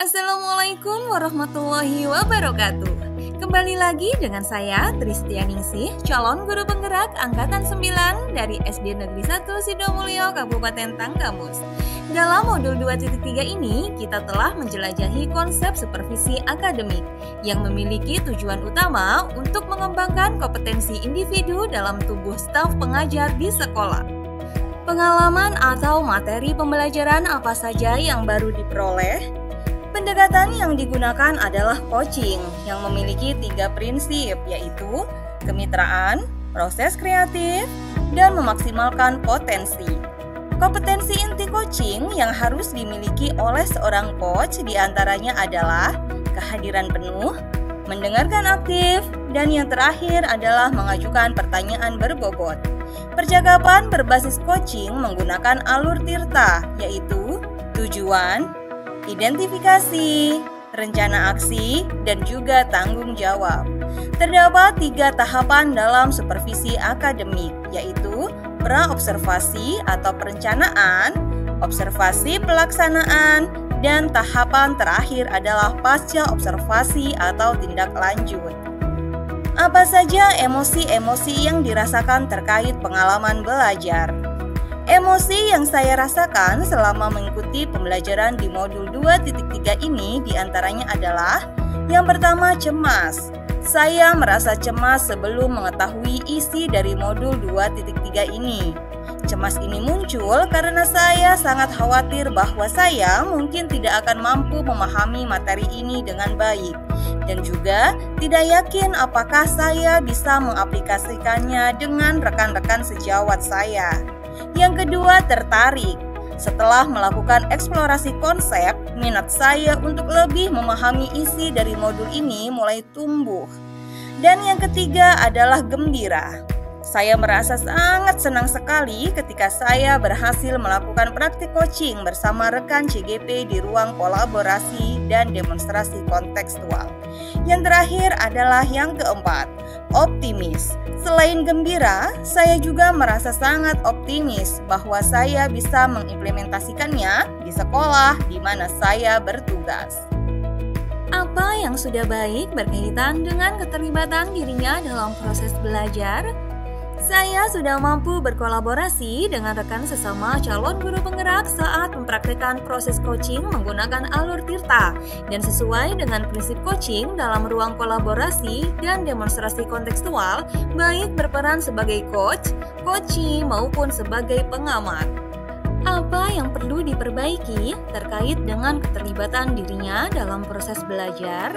Assalamualaikum warahmatullahi wabarakatuh. Kembali lagi dengan saya Tristianingsih, calon guru penggerak angkatan 9 dari SD Negeri 1 Sidomulyo, Kabupaten Tanggamus. Dalam modul 2.3 ini, kita telah menjelajahi konsep supervisi akademik yang memiliki tujuan utama untuk mengembangkan kompetensi individu dalam tubuh staf pengajar di sekolah. Pengalaman atau materi pembelajaran apa saja yang baru diperoleh? Pendekatan yang digunakan adalah coaching yang memiliki 3 prinsip, yaitu kemitraan, proses kreatif, dan memaksimalkan potensi. Kompetensi inti coaching yang harus dimiliki oleh seorang coach diantaranya adalah kehadiran penuh, mendengarkan aktif, dan yang terakhir adalah mengajukan pertanyaan berbobot. Percakapan berbasis coaching menggunakan alur tirta, yaitu tujuan, identifikasi, rencana aksi, dan juga tanggung jawab. Terdapat 3 tahapan dalam supervisi akademik, yaitu pra-observasi atau perencanaan, observasi pelaksanaan, dan tahapan terakhir adalah pasca observasi atau tindak lanjut. Apa saja emosi-emosi yang dirasakan terkait pengalaman belajar? Emosi yang saya rasakan selama mengikuti pembelajaran di modul 2.3 ini diantaranya adalah yang pertama, cemas. Saya merasa cemas sebelum mengetahui isi dari modul 2.3 ini. Cemas ini muncul karena saya sangat khawatir bahwa saya mungkin tidak akan mampu memahami materi ini dengan baik, dan juga tidak yakin apakah saya bisa mengaplikasikannya dengan rekan-rekan sejawat saya. Yang kedua, tertarik. Setelah melakukan eksplorasi konsep, minat saya untuk lebih memahami isi dari modul ini mulai tumbuh. Dan yang ketiga adalah gembira. Saya merasa sangat senang sekali ketika saya berhasil melakukan praktik coaching bersama rekan CGP di ruang kolaborasi dan demonstrasi kontekstual. Yang terakhir adalah yang keempat, optimis. Selain gembira, saya juga merasa sangat optimis bahwa saya bisa mengimplementasikannya di sekolah di mana saya bertugas. Apa yang sudah baik berkaitan dengan keterlibatan dirinya dalam proses belajar? Saya sudah mampu berkolaborasi dengan rekan sesama calon guru penggerak saat mempraktikkan proses coaching menggunakan alur tirta dan sesuai dengan prinsip coaching dalam ruang kolaborasi dan demonstrasi kontekstual, baik berperan sebagai coach, coachee maupun sebagai pengamat. Apa yang perlu diperbaiki terkait dengan keterlibatan dirinya dalam proses belajar?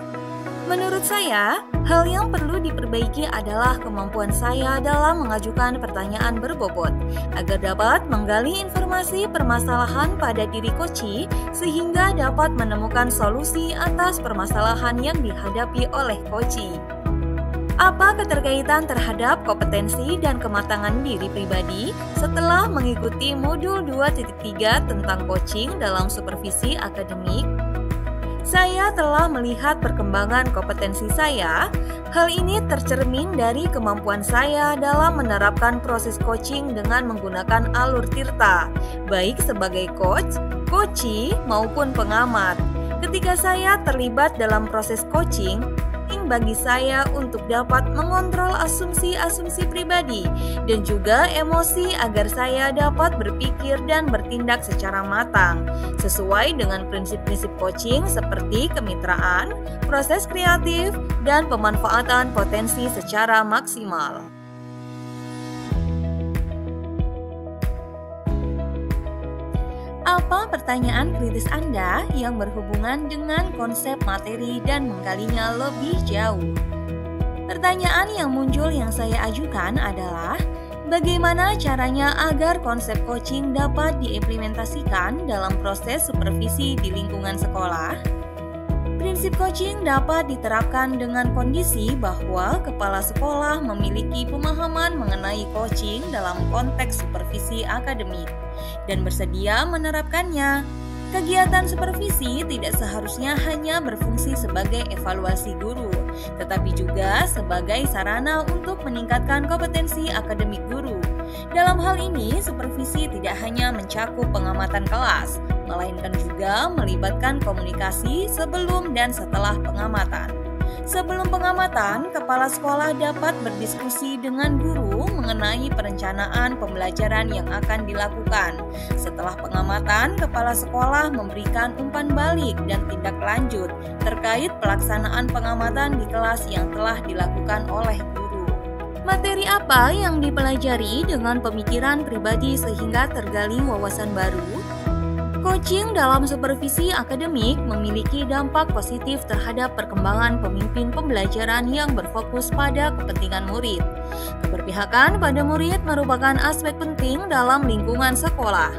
Menurut saya, hal yang perlu diperbaiki adalah kemampuan saya dalam mengajukan pertanyaan berbobot agar dapat menggali informasi permasalahan pada diri coachee sehingga dapat menemukan solusi atas permasalahan yang dihadapi oleh coachee. Apa keterkaitan terhadap kompetensi dan kematangan diri pribadi setelah mengikuti modul 2.3 tentang coaching dalam supervisi akademik? Saya telah melihat perkembangan kompetensi saya. Hal ini tercermin dari kemampuan saya dalam menerapkan proses coaching dengan menggunakan alur tirta, baik sebagai coach, coachee, maupun pengamat. Ketika saya terlibat dalam proses coaching, bagi saya untuk dapat mengontrol asumsi-asumsi pribadi dan juga emosi agar saya dapat berpikir dan bertindak secara matang sesuai dengan prinsip-prinsip coaching seperti kemitraan, proses kreatif, dan pemanfaatan potensi secara maksimal. Apa pertanyaan kritis Anda yang berhubungan dengan konsep materi dan menggalinya lebih jauh? Pertanyaan yang muncul yang saya ajukan adalah, bagaimana caranya agar konsep coaching dapat diimplementasikan dalam proses supervisi di lingkungan sekolah? Prinsip coaching dapat diterapkan dengan kondisi bahwa kepala sekolah memiliki pemahaman mengenai coaching dalam konteks supervisi akademik dan bersedia menerapkannya. Kegiatan supervisi tidak seharusnya hanya berfungsi sebagai evaluasi guru, tetapi juga sebagai sarana untuk meningkatkan kompetensi akademik guru. Dalam hal ini, supervisi tidak hanya mencakup pengamatan kelas, melainkan juga melibatkan komunikasi sebelum dan setelah pengamatan. Sebelum pengamatan, kepala sekolah dapat berdiskusi dengan guru mengenai perencanaan pembelajaran yang akan dilakukan. Setelah pengamatan, kepala sekolah memberikan umpan balik dan tindak lanjut terkait pelaksanaan pengamatan di kelas yang telah dilakukan oleh guru. Materi apa yang dipelajari dengan pemikiran pribadi sehingga tergali wawasan baru? Coaching dalam supervisi akademik memiliki dampak positif terhadap perkembangan pemimpin pembelajaran yang berfokus pada kepentingan murid. Keberpihakan pada murid merupakan aspek penting dalam lingkungan sekolah.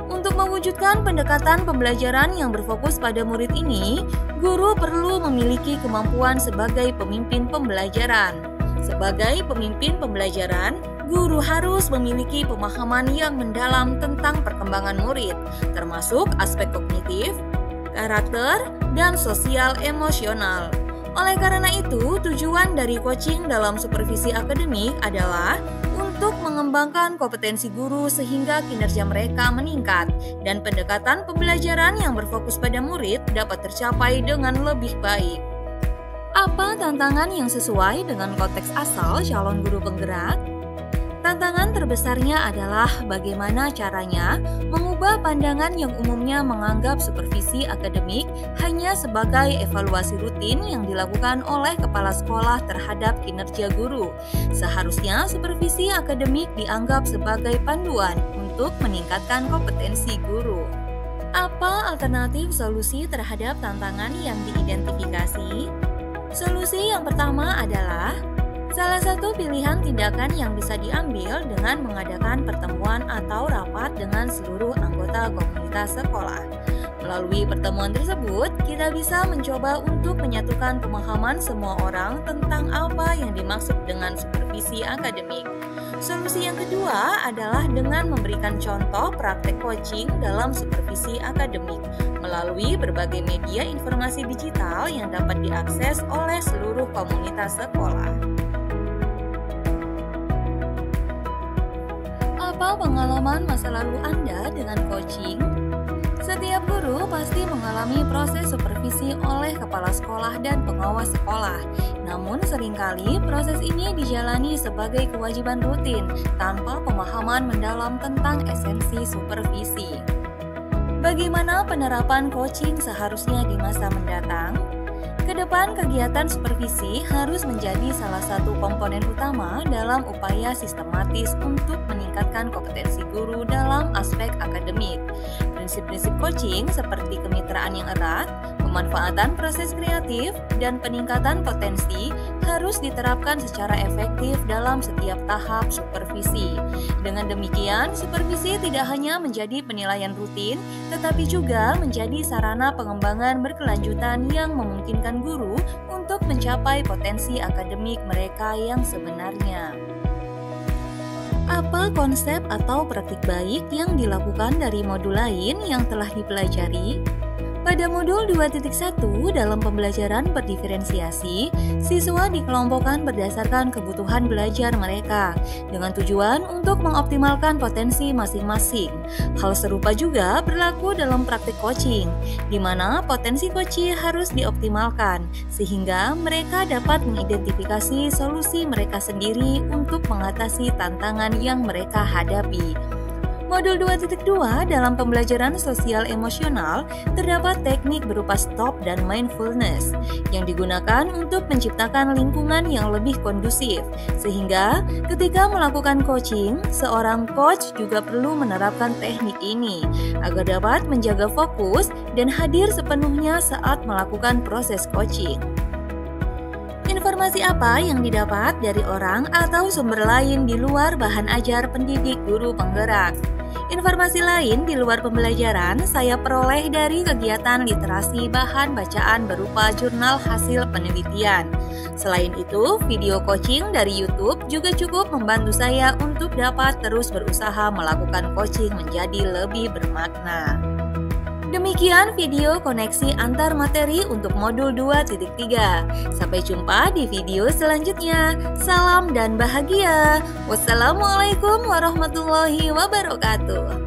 Untuk mewujudkan pendekatan pembelajaran yang berfokus pada murid ini, guru perlu memiliki kemampuan sebagai pemimpin pembelajaran. Sebagai pemimpin pembelajaran, guru harus memiliki pemahaman yang mendalam tentang perkembangan murid, termasuk aspek kognitif, karakter, dan sosial emosional. Oleh karena itu, tujuan dari coaching dalam supervisi akademik adalah untuk mengembangkan kompetensi guru sehingga kinerja mereka meningkat dan pendekatan pembelajaran yang berfokus pada murid dapat tercapai dengan lebih baik. Apa tantangan yang sesuai dengan konteks asal calon guru penggerak? Tantangan terbesarnya adalah bagaimana caranya mengubah pandangan yang umumnya menganggap supervisi akademik hanya sebagai evaluasi rutin yang dilakukan oleh kepala sekolah terhadap kinerja guru. Seharusnya supervisi akademik dianggap sebagai panduan untuk meningkatkan kompetensi guru. Apa alternatif solusi terhadap tantangan yang diidentifikasi? Solusi yang pertama adalah salah satu pilihan tindakan yang bisa diambil dengan mengadakan pertemuan atau rapat dengan seluruh anggota komunitas sekolah. Melalui pertemuan tersebut, kita bisa mencoba untuk menyatukan pemahaman semua orang tentang apa yang dimaksud dengan supervisi akademik. Solusi yang kedua adalah dengan memberikan contoh praktek coaching dalam supervisi akademik melalui berbagai media informasi digital yang dapat diakses oleh seluruh komunitas sekolah. Apa pengalaman masa lalu Anda dengan coaching? Setiap guru pasti mengalami proses supervisi oleh kepala sekolah dan pengawas sekolah. Namun seringkali proses ini dijalani sebagai kewajiban rutin tanpa pemahaman mendalam tentang esensi supervisi. Bagaimana penerapan coaching seharusnya di masa mendatang? Kedepan, kegiatan supervisi harus menjadi salah satu komponen utama dalam upaya sistematis untuk meningkatkan kompetensi guru dalam aspek akademik. Prinsip-prinsip coaching seperti kemitraan yang erat, pemanfaatan proses kreatif, dan peningkatan potensi harus diterapkan secara efektif dalam setiap tahap supervisi. Dengan demikian, supervisi tidak hanya menjadi penilaian rutin, tetapi juga menjadi sarana pengembangan berkelanjutan yang memungkinkan guru untuk mencapai potensi akademik mereka yang sebenarnya. Apa konsep atau praktik baik yang dilakukan dari modul lain yang telah dipelajari? Pada modul 2.1 dalam pembelajaran berdiferensiasi, siswa dikelompokkan berdasarkan kebutuhan belajar mereka dengan tujuan untuk mengoptimalkan potensi masing-masing. Hal serupa juga berlaku dalam praktik coaching, di mana potensi coaching harus dioptimalkan sehingga mereka dapat mengidentifikasi solusi mereka sendiri untuk mengatasi tantangan yang mereka hadapi. Modul 2.2 dalam pembelajaran sosial emosional terdapat teknik berupa stop dan mindfulness yang digunakan untuk menciptakan lingkungan yang lebih kondusif. Sehingga ketika melakukan coaching, seorang coach juga perlu menerapkan teknik ini agar dapat menjaga fokus dan hadir sepenuhnya saat melakukan proses coaching. Informasi apa yang didapat dari orang atau sumber lain di luar bahan ajar pendidik guru penggerak? Informasi lain di luar pembelajaran saya peroleh dari kegiatan literasi bahan bacaan berupa jurnal hasil penelitian. Selain itu, video coaching dari YouTube juga cukup membantu saya untuk dapat terus berusaha melakukan coaching menjadi lebih bermakna. Demikian video koneksi antar materi untuk modul 2.3. Sampai jumpa di video selanjutnya. Salam dan bahagia. Wassalamualaikum warahmatullahi wabarakatuh.